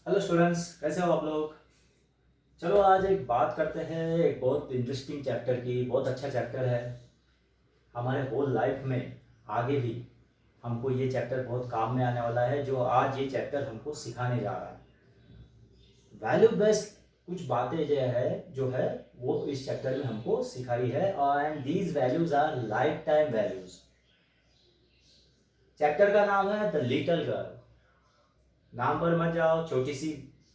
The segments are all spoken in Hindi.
हेलो स्टूडेंट्स, कैसे हो आप लोग। चलो आज एक बात करते हैं एक बहुत इंटरेस्टिंग चैप्टर की। बहुत अच्छा चैप्टर है हमारे होल लाइफ में। आगे भी हमको ये चैप्टर बहुत काम में आने वाला है, जो आज ये चैप्टर हमको सिखाने जा रहा है। वैल्यू बेस्ड कुछ बातें जो है वो इस चैप्टर में हमको सिखाई है, and these values our life time values. Chapter का नाम है द लिटिल गर्ल। नाम पर मत जाओ, छोटी सी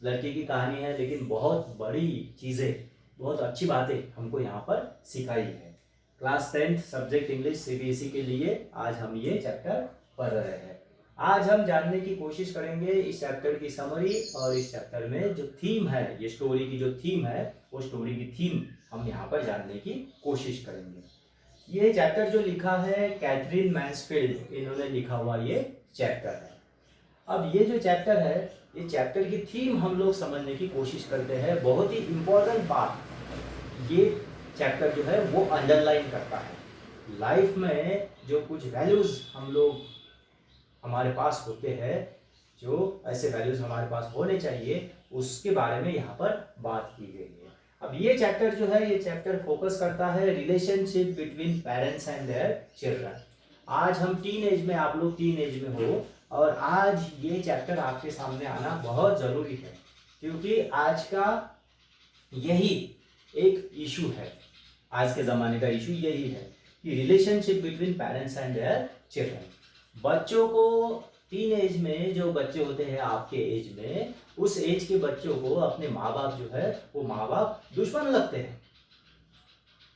लड़की की कहानी है, लेकिन बहुत बड़ी चीज़ें, बहुत अच्छी बातें हमको यहाँ पर सिखाई है। Class 10th subject English CBSE के लिए आज हम ये चैप्टर पढ़ रहे हैं। आज हम जानने की कोशिश करेंगे इस चैप्टर की समरी, और इस चैप्टर में जो थीम है, ये स्टोरी की जो थीम है, वो स्टोरी की थीम हम यहाँ पर जानने की कोशिश करेंगे। ये चैप्टर जो लिखा है कैथरीन मैन्सफील्ड, इन्होंने लिखा हुआ ये चैप्टर है। अब ये जो चैप्टर है, ये चैप्टर की थीम हम लोग समझने की कोशिश करते हैं। बहुत ही इंपॉर्टेंट बात ये चैप्टर जो है वो अंडरलाइन करता है। लाइफ में जो कुछ वैल्यूज हम लोग हमारे पास होते हैं, जो ऐसे वैल्यूज हमारे पास होने चाहिए, उसके बारे में यहाँ पर बात की गई है। अब ये चैप्टर जो है, ये चैप्टर फोकस करता है relationship between parents and their children. आज हम टीन एज में, आप लोग टीन एज में हो, और आज ये चैप्टर आपके सामने आना बहुत ज़रूरी है, क्योंकि आज का यही एक इशू है। आज के ज़माने का इशू यही है कि relationship between parents and their children. बच्चों को टीन एज में, जो बच्चे होते हैं आपके एज में, उस एज के बच्चों को अपने माँ बाप जो है वो माँ बाप दुश्मन लगते हैं।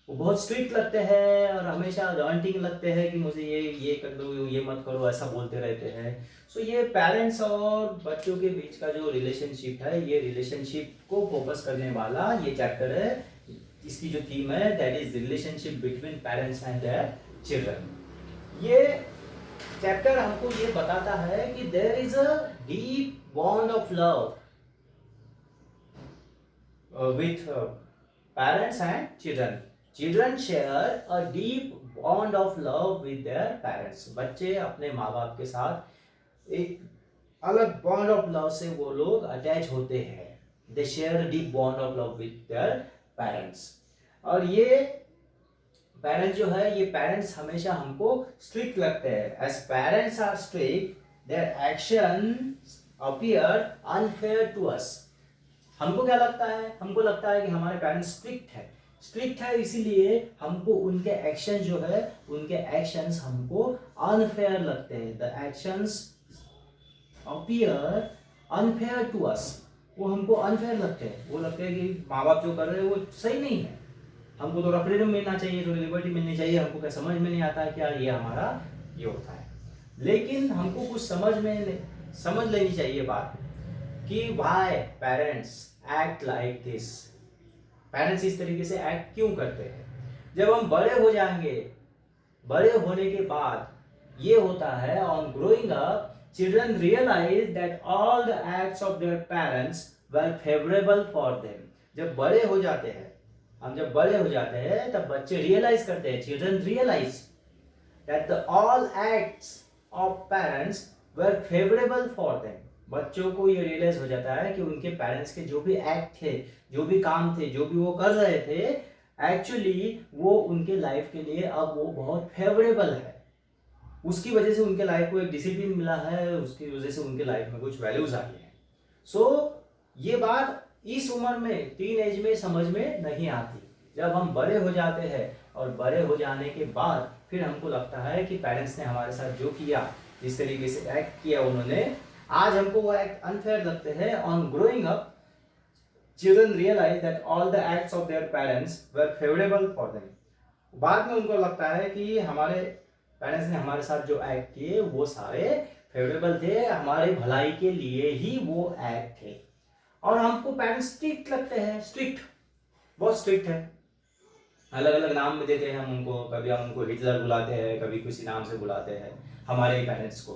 वो बहुत स्ट्रिक्ट लगते हैं और हमेशा डांटिंग लगते हैं कि मुझे ये कर दो, ये मत करो, ऐसा बोलते रहते हैं। सो ये पेरेंट्स और बच्चों के बीच का जो रिलेशनशिप है, ये रिलेशनशिप को फोकस करने वाला ये चैप्टर है। इसकी जो थीम है that is relationship between parents and their children. ये चैप्टर हमको ये बताता है कि there is a deep bond of love with parents and children. Children share a deep bond of love with their parents. बच्चे अपने माँ बाप के साथ एक अलग बॉन्ड ऑफ लव से वो लोग अटैच होते हैं। They share deep bond of love with their parents. और ये पेरेंट्स जो है, ये पेरेंट्स हमेशा हमको स्ट्रिक्ट लगते हैं। As parents are strict, their action appear unfair to us. हमको क्या लगता है, हमको लगता है कि हमारे पेरेंट्स स्ट्रिक्ट है, इसीलिए हमको उनके एक्शन जो है, उनके एक्शंस हमको अनफेयर लगते हैं। The actions appear unfair to us. वो हमको अनफेयर लगते हैं। वो लगते हैं कि माँ बाप जो कर रहे हैं वो सही नहीं है, हमको थोड़ा फ्रीडम मिलना चाहिए, थोड़ी लिबर्टी मिलनी चाहिए। हमको क्या समझ में नहीं आता क्या ये हमारा ये होता है। लेकिन हमको कुछ समझ लेनी चाहिए बात कि why parents act like this. Parents इस तरीके से एक्ट क्यों करते हैं। जब हम बड़े हो जाएंगे, बड़े होने के बाद ये होता है, on growing up children realize that all the acts of their parents were favourable for them. जब बड़े हो जाते हैं, हम जब बड़े हो जाते हैं तब बच्चे रियलाइज करते हैं, children realize that the all acts of parents were favourable for them. बच्चों को ये रियलाइज हो जाता है कि उनके पेरेंट्स के जो भी एक्ट थे, जो भी काम थे, जो भी वो कर रहे थे, एक्चुअली वो उनके लाइफ के लिए अब वो बहुत फेवरेबल है। उसकी वजह से उनके लाइफ को एक डिसिप्लिन मिला है, उसकी वजह से उनके लाइफ में कुछ वैल्यूज आ गए हैं। सो ये बात इस उम्र में, टीन एज में समझ में नहीं आती। जब हम बड़े हो जाते हैं और बड़े हो जाने के बाद फिर हमको लगता है कि पेरेंट्स ने हमारे साथ जो किया, जिस तरीके से एक्ट किया उन्होंने, आज हमको वो एक्ट अनफेयर लगते हैं। On growing up children realize that all the acts of their parents were favourable for them. बाद में उनको लगता है कि हमारे पेरेंट्स ने हमारे साथ जो एक्ट किए वो सारे फेवरेबल थे, हमारे भलाई के लिए ही वो एक्ट थे। और हमको पेरेंट्स स्ट्रिक्ट लगते हैं, स्ट्रिक्ट, बहुत स्ट्रिक्ट है। अलग अलग नाम में देते हैं हम उनको, कभी हम उनको हिटलर बुलाते हैं, कभी किसी नाम से बुलाते हैं हमारे पेरेंट्स को,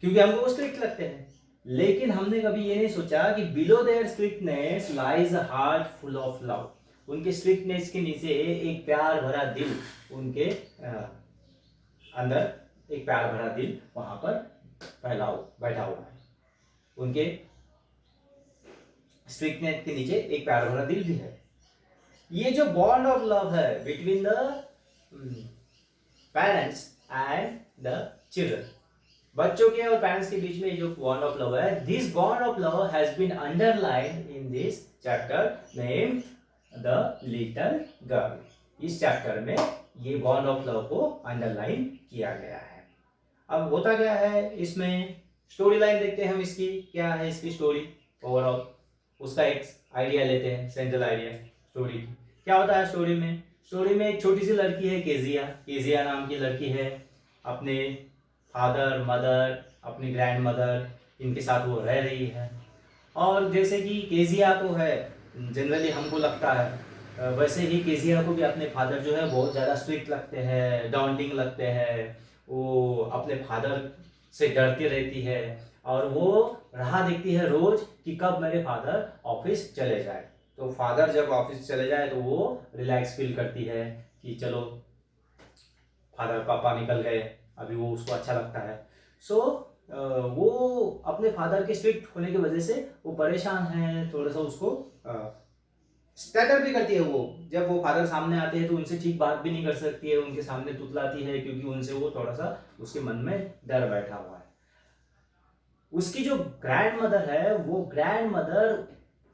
क्योंकि हमको वो स्ट्रिक्ट लगते हैं। लेकिन हमने कभी ये नहीं सोचा कि below their strictness lies a heart full of love. उनके स्ट्रिक्टनेस के नीचे एक प्यार भरा दिल, उनके अंदर एक प्यार भरा दिल वहां पर बैठा हुआ है। उनके स्ट्रिक्टनेस के नीचे एक प्यार भरा दिल भी है। ये जो बॉन्ड ऑफ लव है between the parents and the children, बच्चों के और पेरेंट्स के बीच में जो बॉन्ड ऑफ लव है, this bond of love has been underlined in this chapter named the little girl. इस चैप्टर में ये बॉन्ड ऑफ लव को अंडरलाइन किया गया है। अब होता क्या है इसमें, स्टोरी लाइन देखते हैं हम इसकी, क्या है इसकी स्टोरी ओवरऑल, उसका एक आइडिया लेते हैं, सेंट्रल आइडिया स्टोरी की। क्या होता है स्टोरी में? स्टोरी में एक छोटी सी लड़की है, केजिया। केजिया नाम की लड़की है, अपने फादर मदर अपनी ग्रैंड मदर इनके साथ वो रह रही है। और जैसे कि केजिया को है, जनरली हमको लगता है वैसे ही केजिया को भी अपने फादर जो है बहुत ज़्यादा स्ट्रिक्ट लगते हैं, डाउंटिंग लगते हैं। वो अपने फादर से डरती रहती है और वो राह देखती है रोज कि कब मेरे फादर ऑफिस चले जाए। तो फादर जब ऑफिस चले जाए तो वो रिलैक्स फील करती है कि चलो फादर पापा निकल गए, अभी वो उसको अच्छा लगता है। सो वो अपने फादर के स्ट्रिक्ट होने की वजह से वो परेशान है, थोड़ा सा उसको स्टटर भी करती है। वो जब वो फादर सामने आते हैं तो उनसे ठीक बात भी नहीं कर सकती है, उनके सामने तुतलाती है क्योंकि उनसे वो थोड़ा सा उसके मन में डर बैठा हुआ है। उसकी जो ग्रैंड मदर है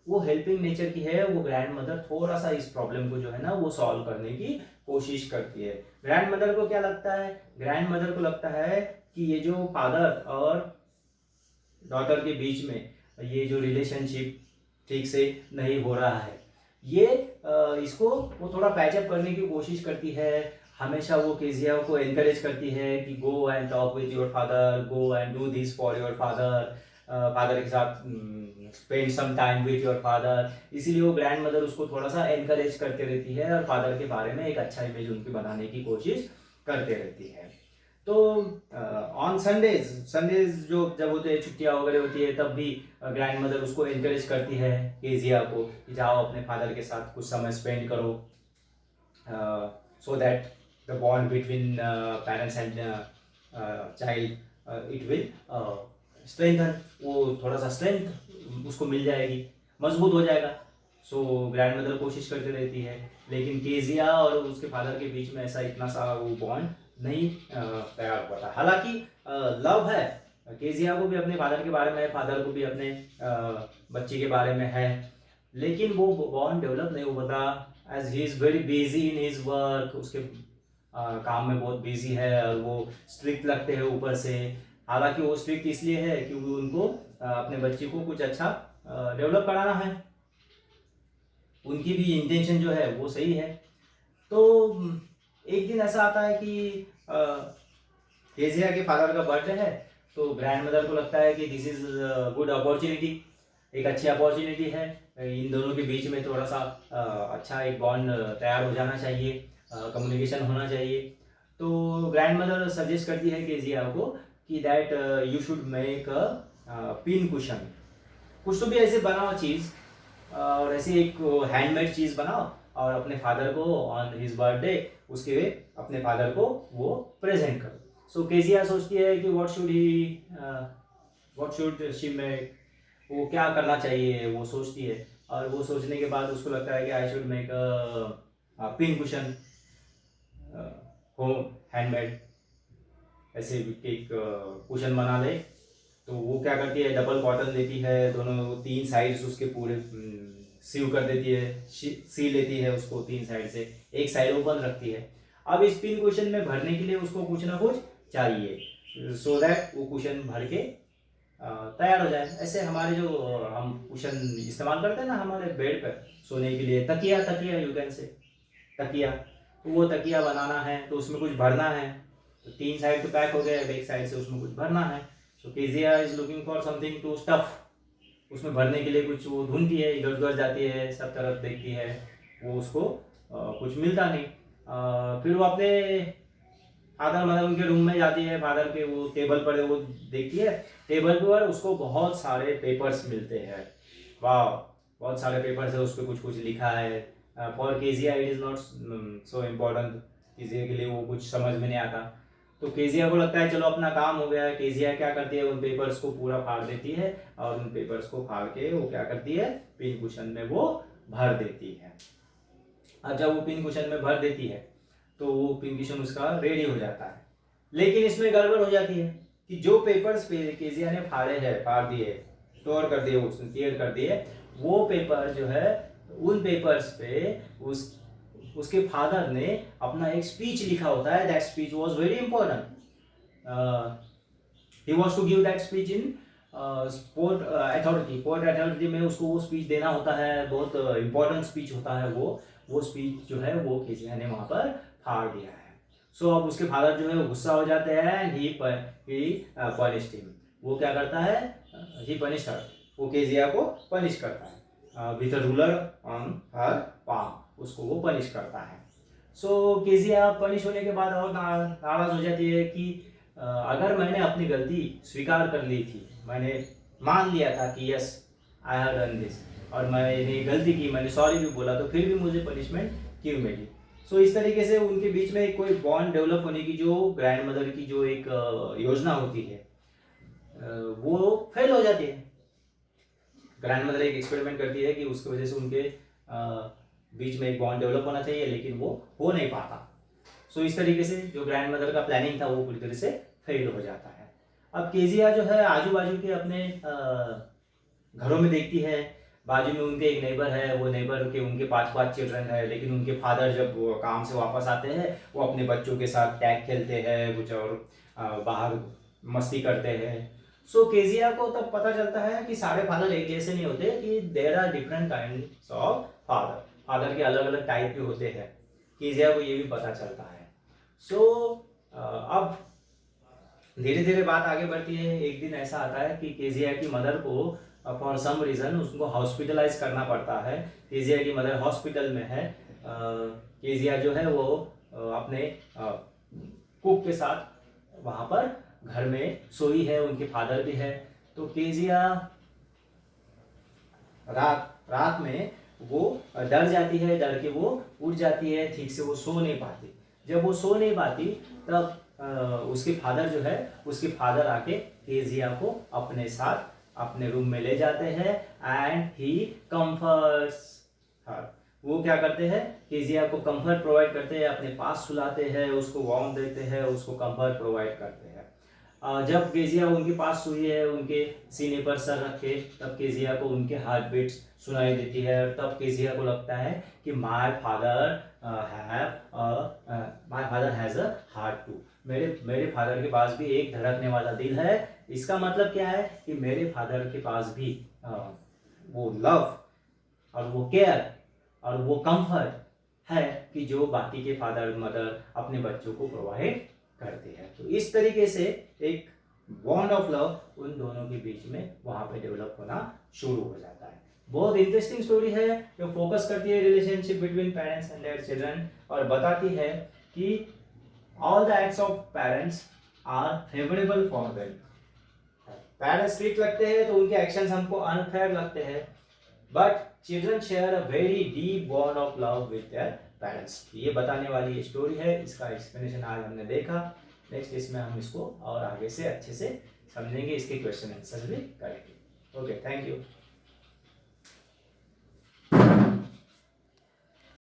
वो हेल्पिंग नेचर की है। वो ग्रैंड मदर थोड़ा सा इस प्रॉब्लम को जो है ना वो सॉल्व करने की कोशिश करती है। ग्रैंड मदर को क्या लगता है? ग्रैंड मदर को लगता है कि ये जो फादर और डॉटर के बीच में ये जो रिलेशनशिप ठीक से नहीं हो रहा है, ये इसको वो थोड़ा पैचअप करने की कोशिश करती है। हमेशा वो केजिया को एनकरेज करती है कि go and talk with your father, go and do this for your father, father के साथ spend some time with your father. इसीलिए वो ग्रैंड मदर उसको थोड़ा सा एनकरेज करते रहती है और फादर के बारे में एक अच्छा इमेज उनकी बनाने की कोशिश करते रहती है। तो ऑन संडेज जो जब होते हैं, छुट्टियाँ वगैरह होती है, तब भी ग्रैंड मदर उसको एनकरेज करती है केजिया को कि जाओ अपने फादर के साथ कुछ समय स्पेंड करो, so that the bond between parents and child it will strengthen. वो थोड़ा सा स्ट्रेंथ उसको मिल जाएगी, मजबूत हो जाएगा। सो ग्रैंड मदर कोशिश करती रहती है, लेकिन केजिया और उसके फादर के बीच में ऐसा इतना सा वो बॉन्ड नहीं तैयार हुआ था। हालांकि लव है, केजिया को भी अपने फादर के बारे में, फादर को भी अपने बच्चे के बारे में है, लेकिन वो बॉन्ड डेवलप नहीं हुआ था as he is very busy in his work. उसके काम में बहुत बिजी है और वो स्ट्रिक्ट लगते हैं ऊपर से। हालांकि वो स्ट्रिक्ट इसलिए है क्योंकि उनको अपने बच्चे को कुछ अच्छा डेवलप कराना है, उनकी भी इंटेंशन जो है वो सही है। तो एक दिन ऐसा आता है कि केजिया के फादर का बर्थडे है, तो ग्रैंड मदर को लगता है कि दिस इज गुड अपॉर्चुनिटी, एक अच्छी अपॉर्चुनिटी है, इन दोनों के बीच में थोड़ा सा अच्छा एक बॉन्ड तैयार हो जाना चाहिए, कम्युनिकेशन होना चाहिए। तो ग्रैंड मदर सजेस्ट करती है केजिया को कि that you should make a pin cushion. कुछ तो भी ऐसे बनाओ चीज़, और ऐसी एक हैंडमेड चीज़ बनाओ और अपने फादर को ऑन हिज बर्थडे उसके अपने फादर को वो प्रेजेंट करो। सो केजिया सोचती है कि व्हाट शुड शी मेक, वो क्या करना चाहिए वो सोचती है। और वो सोचने के बाद उसको लगता है कि I should make a pin cushion, home handmade ऐसे एक कुशन बना ले। तो वो क्या करती है, डबल कॉटन लेती है, दोनों तीन साइड्स उसके पूरे सीव कर देती है, सी लेती है उसको तीन साइड से, एक साइड ओपन रखती है। अब इस पिन कुशन में भरने के लिए उसको कुछ ना कुछ चाहिए, सो दैट वो कुशन भर के तैयार हो जाए। ऐसे हमारे जो हम कुशन इस्तेमाल करते हैं ना हमारे बेड पर सोने के लिए, तकिया यू कैन से तकिया, तो वो तकिया बनाना है तो उसमें कुछ भरना है। तो तीन साइड तो पैक हो गया, एक साइड से उसमें कुछ भरना है। So Kezia is looking for something to stuff, उसमें भरने के लिए कुछ वो ढूंढती है, इधर उधर जाती है, सब तरफ देखती है, वो उसको कुछ मिलता नहीं। फिर वो अपने फादर मदर उनके रूम में जाती है, फादर के वो टेबल पर वो देखती है, टेबल पर उसको बहुत सारे पेपर्स मिलते हैं। वाह, बहुत सारे पेपर्स है, उस पर कुछ कुछ लिखा है। For Kezia it is not so important, Kezia के लिए वो कुछ समझ में नहीं आता। तो केजिया को लगता है चलो अपना काम हो गया है। केजिया क्या करती है, उन पेपर्स को पूरा फाड़ देती है और उन पेपर्स को फाड़ के वो क्या करती है, पिन कुशन में वो भर देती है। अब जब वो पिन कुशन में भर देती है तो वो पिन कुशन उसका रेडी हो जाता है। लेकिन इसमें गड़बड़ हो जाती है कि जो पेपर्स केजिया ने फाड़े हैं, फाड़ दिए, स्टोर कर दिए, उसने क्लियर कर दिए, वो पेपर जो है उन पेपर्स पे उसके फादर ने अपना एक स्पीच लिखा होता है। That speech was very important. He was to give that speech in port authority. Port authority में उसको वो स्पीच देना होता है, बहुत इंपॉर्टेंट स्पीच होता है वो स्पीच जो है वो केजिया ने वहां पर फाड़ दिया है। सो अब उसके फादर जो है वो गुस्सा हो जाते हैं एंड ही पनिश्ड हिम। वो क्या करता है, ही पनिश्ड हर, वो केजिया को पनिश करता है with a ruler on her palm, उसको वो पनिश करता है। सो केजिया पनिश होने के बाद और नाराज हो जाती है कि अगर मैंने अपनी गलती स्वीकार कर ली थी, मैंने मान लिया था कि yes I have done this, और मैंने गलती की, मैंने सॉरी भी बोला, तो फिर भी मुझे पनिशमेंट क्यों मिली। सो इस तरीके से उनके बीच में कोई बॉन्ड डेवलप होने की जो ग्रैंड मदर की जो एक योजना होती है वो फेल हो जाती है। ग्रैंड मदर एक एक्सपेरिमेंट करती है कि उसकी वजह से उनके बीच में एक बॉन्ड डेवलप होना चाहिए, लेकिन वो हो नहीं पाता। सो इस तरीके से जो ग्रैंड मदर का प्लानिंग था वो पूरी तरह से फेल हो जाता है। अब केजिया जो है आजू बाजू के अपने घरों में देखती है, बाजू में उनके एक नेबर है, वो नेबर के उनके 5 चिल्ड्रन है, लेकिन उनके फादर जब वो काम से वापस आते हैं वो अपने बच्चों के साथ टैग खेलते हैं कुछ और बाहर मस्ती करते हैं। सो केजिया को तब पता चलता है कि सारे फादर एक जैसे नहीं होते, कि there are different kinds of father, father के अलग अलग टाइप भी होते हैं। केजिया को ये भी पता चलता है। सो अब धीरे धीरे बात आगे बढ़ती है। एक दिन ऐसा आता है कि केजिया की मदर को फॉर सम रीज़न उसको हॉस्पिटलाइज करना पड़ता है। केजिया की मदर हॉस्पिटल में है। केजिया जो है वो अपने कुक के साथ वहाँ पर घर में सोई है, उनके फादर भी है। तो केजिया रात में वो डर जाती है, डर के वो उठ जाती है, ठीक से वो सो नहीं पाती। जब वो सो नहीं पाती तब उसके फादर जो है, उसके फादर आके केजिया को अपने साथ अपने रूम में ले जाते हैं एंड ही कम्फर्ट्स हर। वो क्या करते हैं, केजिया को कंफर्ट प्रोवाइड करते हैं, अपने पास सुलाते हैं, उसको वार्म देते हैं, उसको कंफर्ट प्रोवाइड करते हैं। जब केजिया उनके पास सोई है, उनके सीने पर सर रखे, तब केजिया को उनके हार्ट बीट्स सुनाई देती है। तब केजिया को लगता है कि my father has a heart too. मेरे फादर के पास भी एक धड़कने वाला दिल है। इसका मतलब क्या है कि मेरे फादर के पास भी वो लव और वो केयर और वो कंफर्ट है कि जो बाकी के फादर मदर अपने बच्चों को प्रोवाइड करते हैं। तो इस तरीके से एक बॉन्ड ऑफ लव उन दोनों के बीच में वहां पे डेवलप होना शुरू हो जाता है। बहुत इंटरेस्टिंग स्टोरी है जो फोकस करती है relationship between parents and their children, और बताती है कि all the acts of parents are favourable for them. Parents strict लगते हैं तो उनके एक्शंस हमको अनफेयर लगते हैं, but children share a very deep bond of love with their parents. ये बताने वाली ये स्टोरी है, इसका एक्सप्लेनेशन आज हमने देखा। नेक्स्ट इसमें हम इसको और आगे से अच्छे से समझेंगे, इसके क्वेश्चन आंसर भी करेंगे। Okay, thank you.